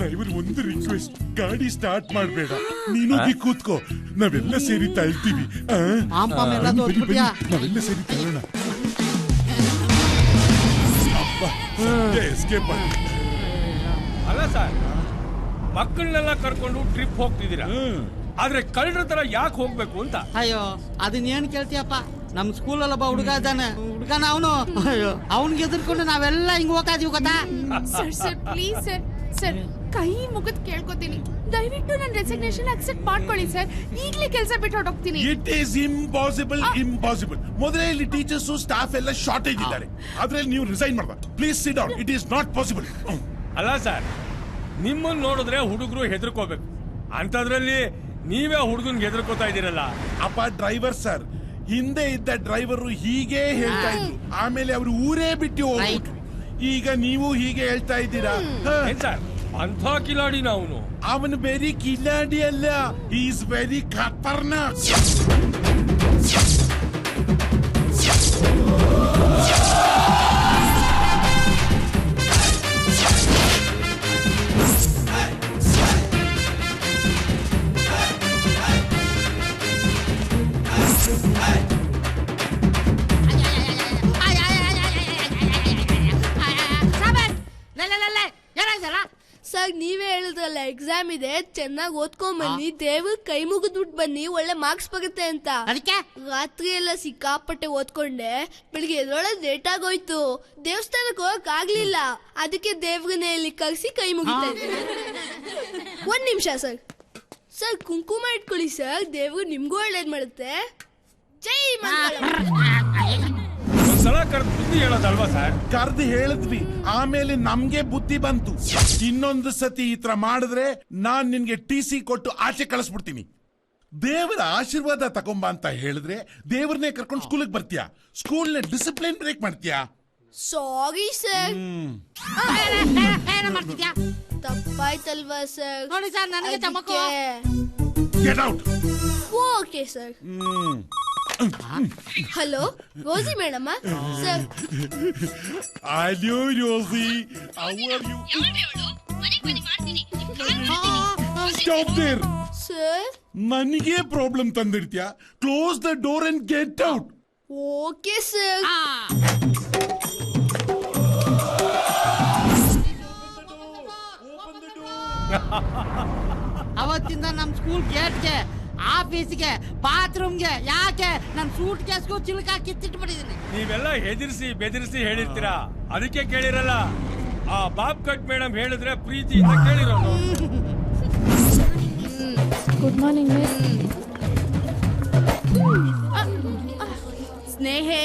Driver ಒಂದು request, ಗಾಡಿ start ಮಾಡಬೇಡ, ನೀನು ಕೂತ್ಕೋ, ನಾವೆಲ್ಲ ಸೇರಿ ತಳ್ತೀವಿ. ನಾವೆಲ್ಲ ಸೇರಿ ತಳ್ಳೋಣ. ಎಸ್ಕೇಪ್ ಆಗಿ. ಅಲ್ಲ ಸರ್, ಮಕ್ಕಳನ್ನೆಲ್ಲ ಕರ್ಕೊಂಡು ಟ್ರಿಪ್ ಹೋಗ್ತಿದ್ದೀರಾ, ಆದ್ರೆ ಕಳ್ಳರ ತರ ಯಾಕೆ ಹೋಗ್ಬೇಕು ಅಂತ. ಅಯ್ಯೋ ಅದನ್ನೇನ್ ಕೇಳ್ತೀಯಪ್ಪ, ನಮ್ ಸ್ಕೂಲ್ ಒಬ್ಬ ಹುಡುಗ ಇದ್ದಾನೆ, ಹುಡುಗನ ಅವನು. ಅಯ್ಯೋ ಅವ್ನಿಗೆ ಎದುರ್ಕೊಂಡು ನಾವೆಲ್ಲ ಹಿಂಗ್ ಹೋಗ್ತಾದೀವಿ ಗೊತ್ತಾ. Sir sir please sir, sir ಕೈ ಮುಗಿದ್ ಕೇಳ್ಕೊತೀನಿ, ದಯವಿಟ್ಟು ನನ್ನ ರೆಸಿಗ್ನೇಷನ್ ಅಕ್ಸೆಪ್ಟ್ ಮಾಡ್ಕೊಳ್ಳಿ ಸರ್. ಈಗಲೇ ಕೆಲಸ ಬಿಟ್ಟು ಹೊರಟೋಗ್ತೀನಿ. It is impossible. ಮೊದಲೇ ಇಲ್ಲಿ ಟೀಚರ್ಸ್ ಸ್ಟಾಫ್ ಎಲ್ಲ ಶಾರ್ಟೇಜ್ ಇದ್ದಾರೆ, ಅದ್ರಲ್ಲಿ ನೀವು ರಿಸೈನ್ ಮಾಡಬಾರ್ದು. Please sit down, it is not possible. ಅಲ್ಲ ಸರ್, ನಿಮ್ಮನ್ನ ನೋಡಿದ್ರೆ ಹುಡುಗರು ಹೆದರ್ಕೋಬೇಕು, ಅಂತದ್ರಲ್ಲಿ ನೀವೇ ಹುಡುಗನ್ಗೆ ಹೆದರ್ಕೋತಾ ಇದ್ದೀರಲ್ಲ. ಅಪ್ಪ ಡ್ರೈವರ್ ಸರ್, ಹಿಂದೆ ಇದ್ದ ಡ್ರೈವರ್ ಹೀಗೆ ಹೇಳ್ತಾ ಇದ್ರು, ಆಮೇಲೆ ಅವರು ಊರೇ ಬಿಟ್ಟು ಹೋಗ್ಬಿಟ್ರು. ಈಗ ನೀವು ಹೀಗೆ ಹೇಳ್ತಾ ಇದ್ದೀರಾ ಸರ್? ಅಂಥ ಕಿಲಾಡಿ ಅವನು. ಅವನು ವೆರಿ ಕಿಲಾಡಿ ಅಲ್ಲ, ಈಸ್ ವೆರಿ ಖತರ್ನಾಕ್. ಸರ್ ನೀವೇ ಹೇಳಿದ್ರಲ್ಲ ಎಕ್ಸಾಮ್ ಇದೆ, ಚೆನ್ನಾಗಿ ಓದ್ಕೊಂಡ್ ಬನ್ನಿ, ದೇವ್ರ ಕೈ ಮುಗಿದ್ಬಿಟ್ಟು ಬನ್ನಿ, ಒಳ್ಳೆ ಮಾರ್ಕ್ಸ್ ಬರುತ್ತೆ ಅಂತ. ಅದಕ್ಕೆ ರಾತ್ರಿ ಎಲ್ಲ ಸಿಕ್ಕಾಪಟ್ಟೆ ಓದ್ಕೊಂಡೆ, ಬೆಳಿಗ್ಗೆ ಎದ್ರೊಳಗೆ ಲೇಟ್ ಆಗೋಯ್ತು, ದೇವಸ್ಥಾನಕ್ಕೆ ಹೋಗಕ್ ಆಗ್ಲಿಲ್ಲ, ಅದಕ್ಕೆ ದೇವ್ರನ್ನೇ ಇಲ್ಲಿ ಕರ್ಸಿ ಕೈ ಮುಗಿತಾ ಇದ್ದೀನಿ. ಒಂದ್ ನಿಮಿಷ ಸರ್, ಸರ್ ಕುಂಕುಮ ಇಟ್ಕೊಳ್ಳಿ ಸರ್, ದೇವ್ರು ನಿಮ್ಗೂ ಒಳ್ಳೇದ್ ಮಾಡುತ್ತೆ. ಜೈ ಒಂದ್ಸಲ ಕರೆದು ಬುದ್ಧಿ ಹೇಳೋದಲ್ವಾ ಸರ್? ಕರ್ದು ಹೇಳಿದ್ವಿ, ಆಮೇಲೆ ನಮ್ಗೆ ಬುದ್ಧಿ ಬಂತು. ಇನ್ನೊಂದು ಸತಿ ಈ ತರ ಮಾಡಿದ್ರೆ ನಾನ್ ನಿನ್ಗೆ TC ಕೊಟ್ಟು ಆಚೆ ಕಳಿಸ್ಬಿಡ್ತೀನಿ. ದೇವರ ಆಶೀರ್ವಾದ ತಗೊಂಬ ಅಂತ ಹೇಳಿದ್ರೆ ದೇವ್ರನ್ನೇ ಕರ್ಕೊಂಡು ಸ್ಕೂಲಿಗೆ ಬರ್ತೀಯಾ, ಸ್ಕೂಲ್ನ ಡಿಸಿಪ್ಲಿನ್ ಬ್ರೇಕ್ ಮಾಡ್ತೀಯಾ? Sorry sir. ತಪ್ಪಾಯ್ತಲ್ವಾ ಸರ್? ನೋಡಿ ಸರ್, ನನಗೆ ತಮಕು. Get out. Okay sir. Hello Rosie madam sir. Hello Rosie, how are you? Stop there sir. ನನಗೆ ಪ್ರಾಬ್ಲಮ್ ತಂದಿರ್ತೀಯಾ? Close the door and get out. Okay sir. ಅವತ್ತಿಂದ ನಮ್ school ಗೇಟ್ಗೆ, ಆಫೀಸ್ಗೆ, ಬಾತ್ರೂಮ್ಗೆ ಯಾಕೆ ನನ್ನ ಸೂಟ್ ಕೇಸ್ಗೂ ಚಿಲ್ಕ ಕಿತ್ತಿಟ್ಬಿಟ್ಟಿದ್ದೀನಿ. ನೀವೆಲ್ಲ ಹೆದರ್ಸಿ ಬೆದರ್ಸಿ ಹೇಳಿರ್ತೀರಾ, ಅದಕ್ಕೆ ಕೇಳಿರಲ್ಲ. ಆ ಬಾಬ್ ಕಟ್ ಮೇಡಮ್ ಹೇಳಿದ್ರೆ ಪ್ರೀತಿಯಿಂದ ಕೇಳಿರೋದು. Good morning miss. ಸ್ನೇಹೆ,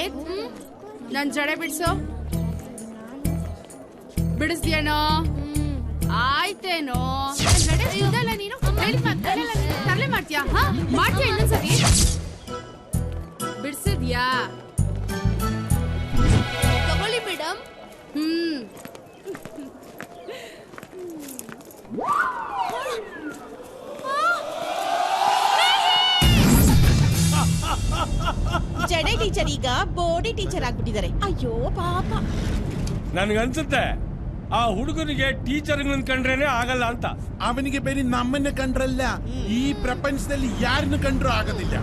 ನನ್ ಜಡೆ ಬಿಡ್ಸೋ. ಬಿಡಿಸ್ತೀಯನೋ? ಆಯ್ತೇನೋ. ಜಡೆ ಇದಲ್ಲ, ನೀನು ತರಲೆ ಮಾಡ್ತೀಯಾ? ಮಾಡ್ತೀಯ ಇನ್ನೊಂದ್ಸತಿ? ಬಿಡ್ಸಿದ್ಯಾ? ತಗೊಳ್ಳಿ ಮೇಡಮ್. ಜಡೆ ಟೀಚರ್ ಈಗ ಬೋಡಿ ಟೀಚರ್ ಆಗ್ಬಿಟ್ಟಿದ್ದಾರೆ. ಅಯ್ಯೋ ಪಾಪ. ನನ್ಗನ್ಸುತ್ತೆ ಆ ಹುಡುಗನಿಗೆ ಟೀಚರ್ ಕಂಡ್ರೇನೆ ಆಗಲ್ಲ ಅಂತ. ಅವನಿಗೆ ಬೇರೆ ನಮ್ಮನ್ನ ಕಂಡ್ರಲ್ಲ, ಈ ಪ್ರಪಂಚದಲ್ಲಿ ಯಾರನ್ನು ಕಂಡ್ರೂ ಆಗೋದಿಲ್ಲ.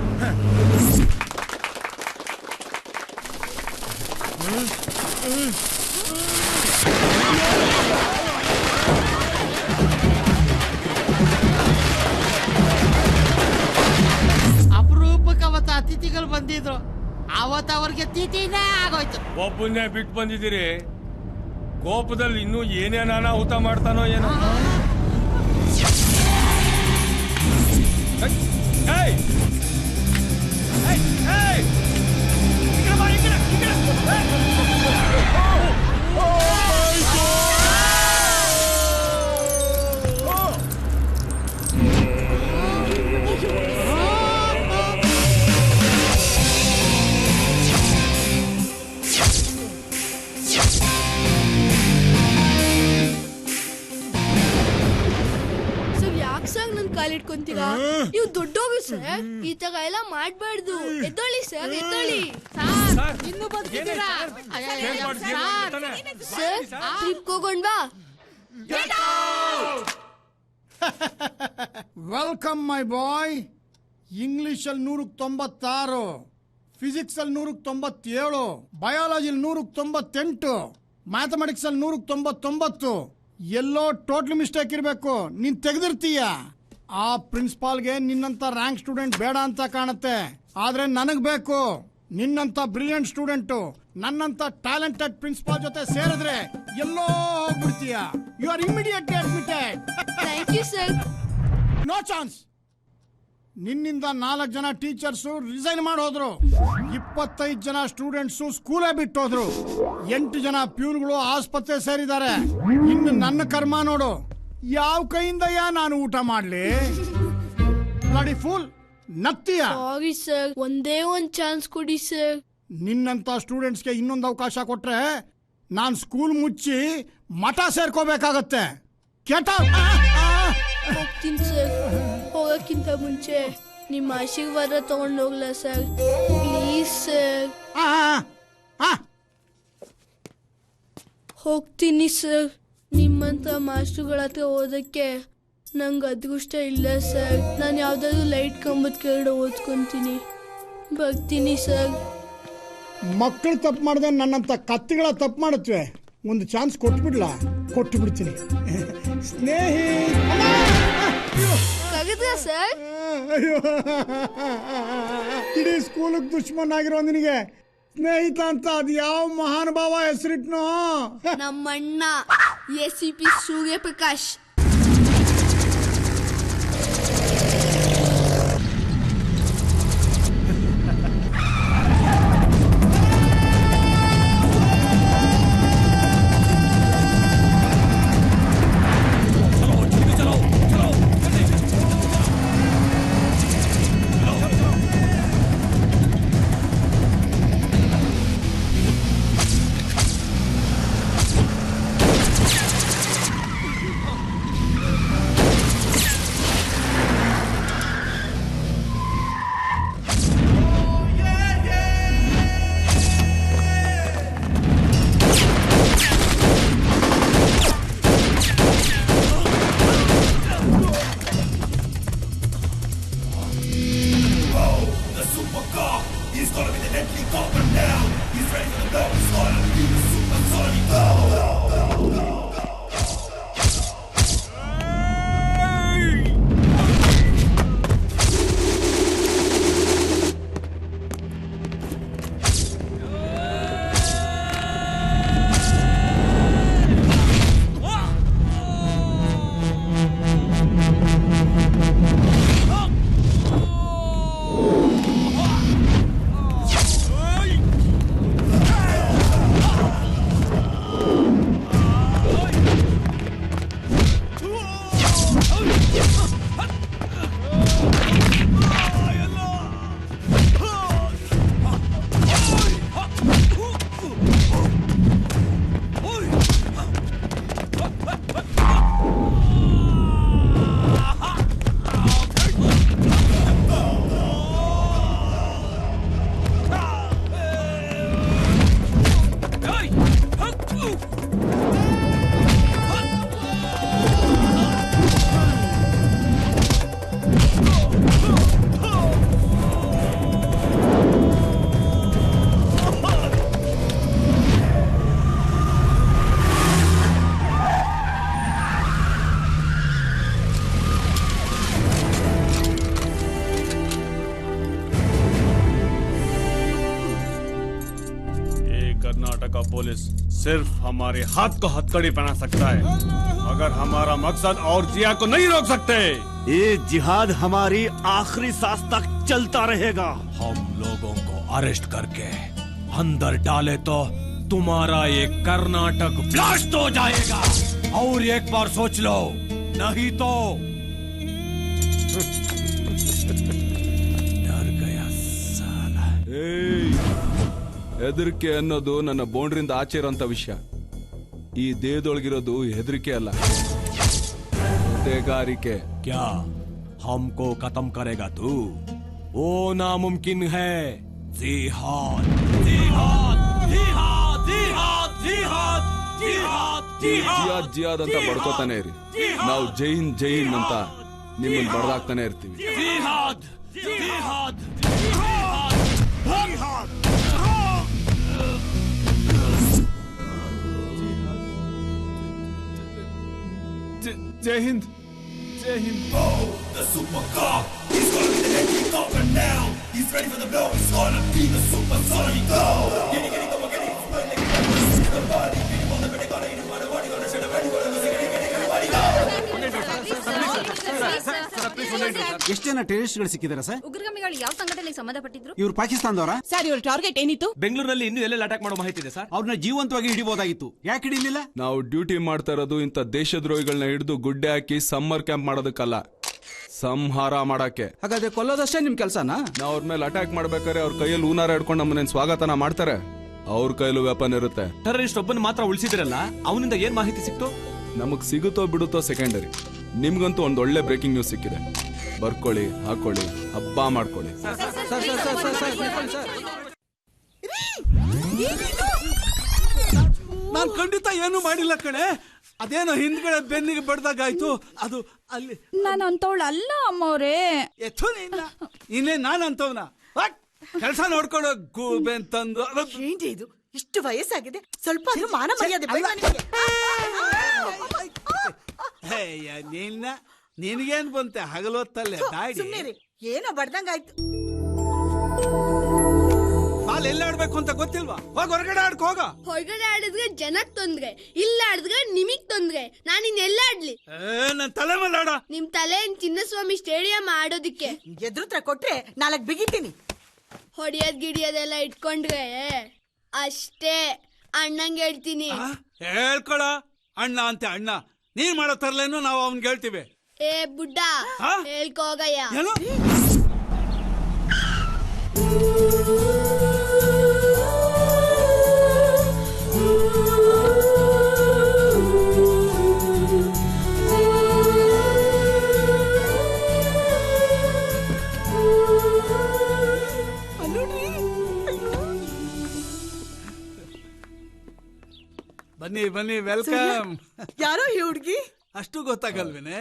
ಅಪರೂಪಕ್ಕೆ ಅವತ್ತು ಅತಿಥಿಗಳು ಬಂದಿದ್ರು, ಅವತ್ತು ಅವ್ರಿಗೆ ತಿಥಿನೇ ಆಗೋಯ್ತು. ಒಬ್ಬನ್ನೇ ಬಿಟ್ಟು ಬಂದಿದ್ದೀರಿ, ಕೋಪದಲ್ಲಿ ಇನ್ನೂ ಏನೇನ ಅನಾಹುತ ಮಾಡ್ತಾನೋ ಏನೋ. ಕಾಲಿಟ್ಕೊಂತೀರಾ? ನೀವು ದೊಡ್ಡೋಗಿ ಸರ್, ಈ ತರ ಎಲ್ಲ ಮಾಡ್ಬಾರ್ದು. ಎದ್ದೊಳ್ಳಿ ಸರ್, ಎದ್ದೊಳ್ಳಿ. ಇನ್ನು ಬಂದಿದ್ದೀರಾ ಸರ್? ಟ್ರಿಪ್ ಹೋಗೋಣ್ವಾ? ವೆಲ್ಕಮ್ ಮೈ ಬಾಯ್. ಇಂಗ್ಲಿಷಲ್ಲಿ 196, ಫಿಸಿಕ್ಸಲ್ಲಿ 197, ಬಯಾಲಜಿಲಿ 198, ಮ್ಯಾಥಮೆಟಿಕ್ಸಲ್ಲಿ 199. ಎಲ್ಲೋ ಟೋಟಲ್ ಮಿಸ್ಟೇಕ್ ಇರಬೇಕು. ನೀನ್ ತೆಗೆದಿರ್ತೀಯ. ಆ ಪ್ರಿನ್ಸಿಪಾಲ್ಗೆ ನಿನ್ನಂತ ರ್ಯಾಂಕ್ ಸ್ಟೂಡೆಂಟ್ ಬೇಡ ಅಂತ ಕಾಣುತ್ತೆ. ಆದ್ರೆ ನನಗ್ ಬೇಕು ನಿನ್ನಂತ ಬ್ರಿಲಿಯಂಟ್ ಸ್ಟೂಡೆಂಟು. ನನ್ನಂತ ಟ್ಯಾಲೆಂಟೆಡ್ ಪ್ರಿನ್ಸಿಪಾಲ್ ಜೊತೆ ಸೇರಿದ್ರೆ ಎಲ್ಲೋ ಹೋಗ್ಬಿಡ್ತೀಯ. You are immediately admitted. Thank you sir. No chance. ನಿನ್ನಿಂದ 4 ಜನ ಟೀಚರ್ಸ್ ರಿಸೈನ್ ಮಾಡೋದ್ರು, 25 ಜನ ಸ್ಟೂಡೆಂಟ್ಸ್ ಸ್ಕೂಲೇ ಬಿಟ್ಟೋದ್ರು, 8 ಜನ ಪ್ಯೂನ್ಗಳು ಆಸ್ಪತ್ರೆ ಸೇರಿದ್ದಾರೆ. ಇನ್ನು ನನ್ನ ಕರ್ಮ ನೋಡು. ಯಾವ ಕೈಯಿಂದಯ್ಯ ನಾನು ಊಟ ಮಾಡ್ಲಿ? ಬ್ಲಡಿ ಫೂಲ್, ನತ್ತಿಯ. ಸಾರಿ ಸರ್, ಒಂದೇ ಒಂದ್ ಚಾನ್ಸ್ ಕೊಡಿ ಸರ್. ನಿನ್ನಂತ ಸ್ಟೂಡೆಂಟ್ಸ್ಗೆ ಇನ್ನೊಂದು ಅವಕಾಶ ಕೊಟ್ರೆ ನಾನ್ ಸ್ಕೂಲ್ ಮುಚ್ಚಿ ಮಠ ಸೇರ್ಕೋಬೇಕಾಗತ್ತೆ. ಹೋಗ್ತೀನಿ ಸರ್. ಹೋಗಕ್ಕಿಂತ ಮುಂಚೆ ನಿಮ್ಮ ಆಶೀರ್ವಾದ ತಗೊಂಡೋಗ್ಲಾ ಸರ್? Please sir. ಹೋಗ್ತೀನಿ ಸರ್. ನಿಮ್ಮಂತ ಮಾಸ್ಟರ್ಗಳ ಹತ್ರ ಓದಕ್ಕೆ ನಂಗೆ ಅದೃಷ್ಟ ಇಲ್ಲ ಸರ್. ನಾನು ಯಾವ್ದಾದ್ರು ಲೈಟ್ ಕಂಬದ ಕೆಳಗಡೆ ಓದ್ಕೊಂತೀನಿ. ಬರ್ತೀನಿ ಸರ್. ಮಕ್ಕಳು ತಪ್ಪು ಮಾಡಿದೆ ನನ್ನಂತ ಕತ್ತಿಗಳ ತಪ್ಪು ಮಾಡುತ್ತವೆ. ಒಂದು ಚಾನ್ಸ್ ಕೊಟ್ಟು ಬಿಡ್ತೀನಿ. ಸ್ನೇಹಿ ಕರೆದ್ರ ಸರ್? ಅಯ್ಯೋ, ಇಡೀ ಸ್ಕೂಲಿಗೆ ದುಶ್ಮನ್ ಆಗಿರೋ ನಿನಗೆ ಸ್ನೇಹಿತ ಅಂತ ಅದು ಯಾವ ಮಹಾನುಭಾವ ಹೆಸರಿಟ್ನೋ? ನಮ್ಮಣ್ಣ ACP ಸೂರ್ಯಪ್ರಕಾಶ್. कर्नाटका पुलिस सिर्फ हमारे हाथ को हथकड़ी पहना सकता है, मगर हमारा मकसद और जिया को नहीं रोक सकते। ये जिहाद हमारी आखिरी सांस तक चलता रहेगा। हम लोगों को अरेस्ट करके अंदर डाले तो तुम्हारा ये कर्नाटक ब्लास्ट हो जाएगा। और एक बार सोच लो, नहीं तो डर गया साला। ಹೆದರಿಕೆ ಅನ್ನೋದು ನನ್ನ ಬೌಂಡ್ರಿಂದ ಆಚೆ ಇರೋಂಥ ವಿಷಯ. ಈ ದೇಹದೊಳಗಿರೋದು ಹೆದರಿಕೆ ಅಲ್ಲ, ಹೊಣೆಗಾರಿಕೆ. क्या हमको खत्म करेगा तू? वो नामुमकिन है। जिहाद जिहाद जिहाद जिहाद जिहाद जिहाद ಜಿಯಾದ್ ಜಿಯಾದ್ ಅಂತ ಬಡ್ಕೋತಾನೆ ಇರಿ. ನಾವು ಜೈ ಹಿಂದ್ ಜೈ ಹಿಂದ್ ಅಂತ ನಿಮ್ಮನ್ನ ಬಡ್ದಾಕ್ತಾನೆ ಇರ್ತೀವಿ. ಜೈ ಹಿಂದ್ ಜೈ ಹಿಂದ್. ಎಷ್ಟು ಜನ ಟೆರರಿಸ್ಟ್ಗಳು ಸಿಕ್ಕಿದಾರೆ ಸರ್? ಉಗ್ರಗಾಮಿಗಳು ಯಾವ ಸಂಘಟನೆಗೆ ಸಂಬಂಧಪಟ್ಟಿದ್ರು? ಇವ್ರು ಪಾಕಿಸ್ತಾನದವರ ಸರ್, ಇವ್ರ ಟಾರ್ಗೆಟ್ ಏನಿತ್ತು? ಬೆಂಗಳೂರಲ್ಲಿ ಇನ್ನೂ ಎಲ್ಲೆಲ್ಲ ಅಟ್ಯಾಕ್ ಮಾಡೋ ಮಾಹಿತಿ ಇದೆ ಸರ್. ಅವ್ರನ್ನ ಜೀವಂತವಾಗಿ ಹಿಡಿಬಹುದಾಗಿತ್ತು, ಯಾಕೆ ಹಿಡಿಲಿಲ್ಲ? ನಾವು ಡ್ಯೂಟಿ ಮಾಡ್ತಾ ಇರೋದು ಇಂಥ ದೇಶದ್ರೋಹಿಗಳನ್ನ ಹಿಡಿದು ಗುಡ್ಡೆ ಹಾಕಿ ಸಮ್ಮರ್ ಕ್ಯಾಂಪ್ ಮಾಡೋದಕ್ಕಲ್ಲ, ಸಂಹಾರ ಮಾಡಕ್ಕೆ. ಹಾಗಾದ್ರೆ ಕೊಲ್ಲೋದಷ್ಟೇ ನಿಮ್ ಕೆಲ್ಸನಾ? ನಾವು ಅವ್ರ ಮೇಲೆ ಅಟ್ಯಾಕ್ ಮಾಡ್ಬೇಕಾದ್ರೆ ಅವ್ರ ಕೈಯಲ್ಲಿ ಊನಾರ ಹಿಡ್ಕೊಂಡು ನಮ್ಮನ್ನ ಸ್ವಾಗತನ ಮಾಡ್ತಾರೆ. ಅವ್ರ ಕೈಲೂ ವೆಪನ್ ಇರುತ್ತೆ. ಟೆರರಿಸ್ಟ್ ಒಬ್ಬನ ಮಾತ್ರ ಉಳಿಸಿದ್ರಲ್ಲ, ಅವನಿಂದ ಏನ್ ಮಾಹಿತಿ ಸಿಕ್ತು? ನಮಗ್ ಸಿಗುತ್ತೋ ಬಿಡುತ್ತೋ ಸೆಕೆಂಡರಿ. ನಿಮ್ಗಂತೂ ಒಂದ್ ಒಳ್ಳೆ ಬ್ರೇಕಿಂಗ್ ನ್ಯೂಸ್ ಸಿಕ್ಕಿದೆ. ಬರ್ಕೊಳ್ಳಿ, ಹಾಕೊಳ್ಳಿ, ಹಬ್ಬ ಮಾಡ್ಕೊಳ್ಳಿ. ನಾನ್ ಖಂಡಿತ ಏನು ಮಾಡಿಲ್ಲ ಕಣೆ. ಅದೇನೋ ಹಿಂದ್ಗಡೆ ಬೆನ್ನಿಗೆ ಬಡ್ದಾಗಾಯ್ತು. ಅದು ಅಲ್ಲಿ ನಾನು ಅಂತವಳು ಅಲ್ಲ ಅಮ್ಮವ್ರೆ. ಇನ್ನೇ ನಾನು ಅಂತವ್ನ ಕೆಲಸ ನೋಡ್ಕೊಂಡು ಗೂಬೆ ಅಂತಂದು. ಏನ್ರಿ ಇದು? ಇಷ್ಟು ವಯಸ್ಸಾಗಿದೆ, ಸ್ವಲ್ಪ ಆದ್ರೂ ಮಾನ ಮರ್ಯಾದೆ ಬೇಡ ನಿಮಗೆ? ನಿನಗೇನ್ ಬಂತೆ ಹಗಲೊತ್ತಲ್ಲೇ ದಾಡಿ? ಏನೋ ಬಡ್ದಂಗಾಯ್ತು. ಬಾಲ್ ಎಲ್ಲ ಆಡ್ಬೇಕು ಅಂತ ಗೊತ್ತಿಲ್ವಾ? ಹೋಗ ಹೊರಗಡೆ ಆಡ್ಕೊ. ಹೋಗ. ಹೊರಗಡೆ ಆಡಿದ್ರೆ ಜನಕ್ ತೊಂದ್ರೆ, ಇಲ್ಲ ಆಡಿದ್ರೆ ನಿಮಗ್ ತೊಂದ್ರೆ. ನಾನಿನ್ನೆಲ್ಲ ಆಡ್ಲಿ? ನನ್ ತಲೆ ಮೇಲೆ ಆಡ. ನಿಮ್ ತಲೆ ಚಿನ್ನಸ್ವಾಮಿ ಸ್ಟೇಡಿಯಂ ಆಡೋದಿಕ್ಕೆ. ಎದುರುತ್ರ ಕೊಟ್ರೆ 4 ಬಿಗಿತೀನಿ. ಹೊಡಿಯೋದ್ ಗಿಡಿಯೋದೆಲ್ಲ ಇಟ್ಕೊಂಡ್ರೆ ಅಷ್ಟೇ. ಅಣ್ಣಂಗೆ ಹೇಳ್ತೀನಿ. ಹೇಳ್ಕೊಳ ಅಣ್ಣ ಅಂತೆ. ಅಣ್ಣ ನೀನ್ ಮಾಡೋ ತರ್ಲೇನು ನಾವು ಅವನ್ಗೆ ಹೇಳ್ತೀವಿ. ಏ ಬುಡ್ಡ, ಹೇಳ್ಕೋಗಯ್ಯ. ಬನ್ನಿ ಬನ್ನಿ, ವೆಲ್ಕಮ್. ಯಾರೋ ಈ ಹುಡ್ಗಿ? ಅಷ್ಟು ಗೊತ್ತಾಗಲ್ವೇನೆ?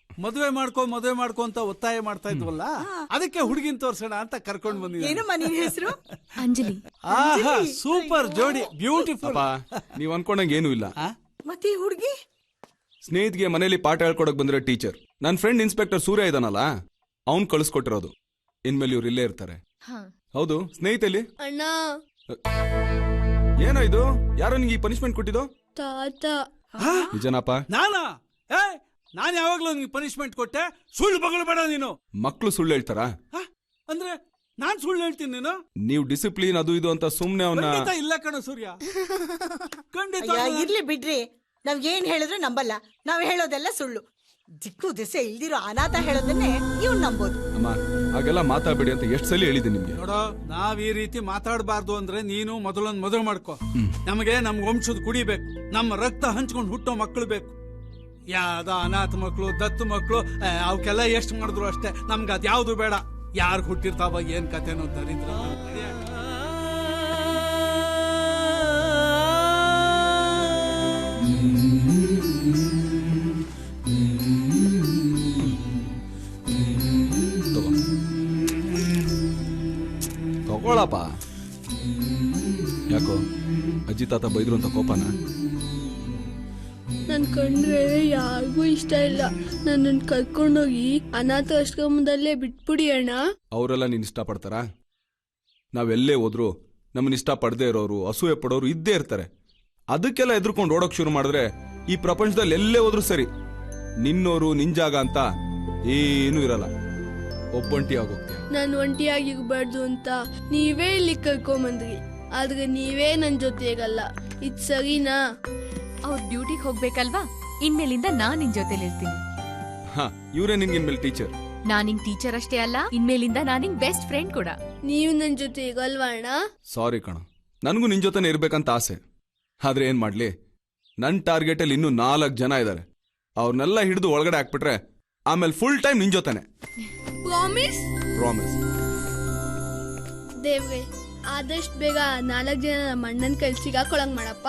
ಮದುವೆ ಮಾಡ್ಕೊ ಅಂತ ಒತ್ತಾಯ ಮಾಡ್ತಾ ಇದ್ವಲ್ಲ, ಅದಕ್ಕೆ ಹುಡುಗಿನ ತೋರ್ಸೋಣ ಅಂತ ಕರ್ಕೊಂಡ್ ಬಂದಿದ್ದೀನಿ. ಏನಮ್ಮ ನಿನ್ ಹೆಸರು? ಅಂಜಲಿ. ಆಹಾ, ಸೂಪರ್ ಜೋಡಿ, ಬ್ಯೂಟಿಫುಲ್. ನೀವ್ ಅನ್ಕೊಂಡಂಗೆ ಏನೂ ಇಲ್ಲ. ಮತ್ತೆ ಈ ಹುಡ್ಗಿ? ಸ್ನೇಹಿತಿಗೆ ಮನೇಲಿ ಪಾಠ ಹೇಳ್ಕೊಡಕ್ ಬಂದಿರೋ ಟೀಚರ್. ನನ್ ಫ್ರೆಂಡ್ ಇನ್ಸ್ಪೆಕ್ಟರ್ ಸೂರ್ಯ ಇದಾನಲ್ಲ, ಅವ್ನ್ ಕಳಿಸ್ಕೊಟ್ಟಿರೋದು. ಇನ್ಮೇಲೆ ಇವ್ರು ಇಲ್ಲೇ ಇರ್ತಾರೆ. ಹೌದು, ಸ್ನೇಹಿತಲ್ಲಿ ಅಣ್ಣ. ಏನೋ ಇದು? ಯಾರೋ ನಿಂಗೆ ಈ ಪನಿಷ್ಮೆಂಟ್ ಕೊಟ್ಟಿದ್ದು? ತಾತ. ನಿಜನಪ್ಪ? ನಾನಾ? ನಾನ್ ಯಾವಾಗ್ಲೂ ನಿಂಗೆ ಪನಿಷ್ಮೆಂಟ್ ಕೊಟ್ಟೆ? ಸುಳ್ಳು ಬಗಳು ಬೇಡ ನೀನು. ಮಕ್ಳು ಸುಳ್ಳು ಹೇಳ್ತಾರಾ? ಅಂದ್ರೆ ನಾನ್ ಸುಳ್ಳು ಹೇಳ್ತೀನಿ ನೀನು? ನೀವು ಡಿಸಿಪ್ಲಿನ್ ಅದು ಇದು ಅಂತ ಸುಮ್ನೆ ಅವನ್ನ. ಇಲ್ಲ ಕಣ ಸೂರ್ಯ, ಖಂಡಿತ. ಇರ್ಲಿ ಬಿಡ್ರಿ, ನಾವ್ ಏನ್ ಹೇಳಿದ್ರು ನಂಬಲ್ಲ. ನಾವ್ ಹೇಳೋದೆಲ್ಲ ಸುಳ್ಳು. ದಿಕ್ಕು ದಿಸೆ ಇಲ್ದಿರೋ ಅನಾಥ ಹೇಳೋದನ್ನೇ ಇವ್ನು ನಂಬೋದು. ಅಮ್ಮ, ಹಾಗೆಲ್ಲ ಮಾತಾಡ್ಬೇಡಿ ಅಂತ ಎಷ್ಟು ಸಲ ಹೇಳಿದ್ದೀನಿ ನಿಮ್ಗೆ. ನೋಡೋ, ನಾವ್ ಈ ರೀತಿ ಮಾತಾಡಬಾರ್ದು ಅಂದ್ರೆ ನೀನು ಮೊದಲು ಮಾಡ್ಕೋ. ನಮಗೆ ನಮ್ ವಂಶದ ಕುಡಿಬೇಕು, ನಮ್ಮ ರಕ್ತ ಹಂಚ್ಕೊಂಡು ಹುಟ್ಟೋ ಮಕ್ಕಳು ಬೇಕು. ಯಾವ್ದ ಅನಾಥ ಮಕ್ಕಳು, ದತ್ತು ಮಕ್ಕಳು, ಅವಕ್ಕೆಲ್ಲ ಎಷ್ಟು ಮಾಡಿದ್ರು ಅಷ್ಟೇ. ನಮ್ಗೆ ಅದ್ಯಾವ್ದು ಬೇಡ. ಯಾರು ಹುಟ್ಟಿರ್ತಾವ, ಏನ್ ಕಥೆನೋ ದರಿದ್ರ. ತಗೊಳಪ್ಪ. ಯಾಕೋ ಅಜ್ಜಿ ತಾತ ಬೈದ್ರು ಅಂತ ಕೋಪನ? ನನ್ ಕಂಡ್ರೆ ಯಾರಿಗೂ ಇಷ್ಟ ಇಲ್ಲ. ನನ್ನನ್ನು ಕರ್ಕೊಂಡೋಗಿ ಅನಾಥ ಆಶ್ರಮದಲ್ಲೇ ಬಿಟ್ಬಿಡಿ ಅಣ್ಣ. ಅವರೆಲ್ಲ ನೀನ್ ಇಷ್ಟ ಪಡ್ತಾರ? ನಾವೆಲ್ಲೇ ಹೋದ್ರು ನಮ್ಮನ್ನ ಇಷ್ಟ ಪಡದೆ ಇರೋರು, ಅಸೂಯೆ ಪಡೋರು ಇದ್ದೇ ಇರ್ತಾರೆ. ಅದಕ್ಕೆಲ್ಲ ಎದ್ರುಕೊಂಡು ಓಡೋಕ್ ಶುರು ಮಾಡಿದ್ರೆ ಈ ಪ್ರಪಂಚದಲ್ಲಿ ಎಲ್ಲೇ ಹೋದ್ರು ಸರಿ, ನಿನ್ನೋರು ನಿಂಜಾಗ ಅಂತ ಏನೂ ಇರಲ್ಲ. ಒಬ್ಬಂಟಿ ಆಗೋಗ್ತೀಯ. ನಾನು ಒಂಟಿಯಾಗಿರ್ಬಾರ್ದು ಅಂತ ನೀವೇ ಇಲ್ಲಿ ಕರ್ಕೊಂಬಂದ್ರಿ, ಆದ್ರೆ ನೀವೇ ನನ್ ಜೊತೆಗಲ್ಲ. ಇದ್ ಸರಿನಾ? ಅವ್ರ ಡ್ಯೂಟಿಗೆ ಹೋಗ್ಬೇಕಲ್ವಾ, ಇನ್ಮೇಲಿಂದ ನಾನ್ ನಿನ್ ಜೊತೆಲಿ ಇರ್ತೀನಿ. ಇವರೇ ನಿನ್ಗೆ ಇನ್ಮೇಲೆ ಟೀಚರ್. ನಾನ್ ನಿಂಗ್ ಟೀಚರ್ ಅಷ್ಟೇ ಅಲ್ಲ, ಇನ್ಮೇಲಿಂದ ನಾನ್ ನಿಂಗ್ ಬೆಸ್ಟ್ ಫ್ರೆಂಡ್ ಕೂಡ. ನೀವು ನನ್ ಜೊತೆ ಇರಲ್ವಾ ಅಣ್ಣ? ಸಾರಿ ಕಣ, ನನಗೂ ನಿನ್ ಜೊತೆನೆ ಇರ್ಬೇಕಂತ ಆಸೆ. ಆದ್ರೆ ಏನ್ ಮಾಡ್ಲಿ, ನನ್ ಟಾರ್ಗೆಟ್ ಅಲ್ಲಿ ಇನ್ನೂ 4 ಜನ ಇದಾರೆ. ಅವ್ರನ್ನೆಲ್ಲ ಹಿಡಿದು ಒಳಗಡೆ ಹಾಕ್ಬಿಟ್ರೆ ಆಮೇಲೆ ಫುಲ್ ಟೈಮ್ ನಿನ್ ಜೊತೆನೆ. ಪ್ರಾಮಿಸ್? ಪ್ರಾಮಿಸ್. ದೇವ್ರೆ, ಆದಷ್ಟು ಬೇಗ 4 ಜನ ನಮ್ಮ ಅಣ್ಣನ ಕೈಲಿ ಸಿಗಾಕೊಳಂಗ್ ಮಾಡಪ್ಪ.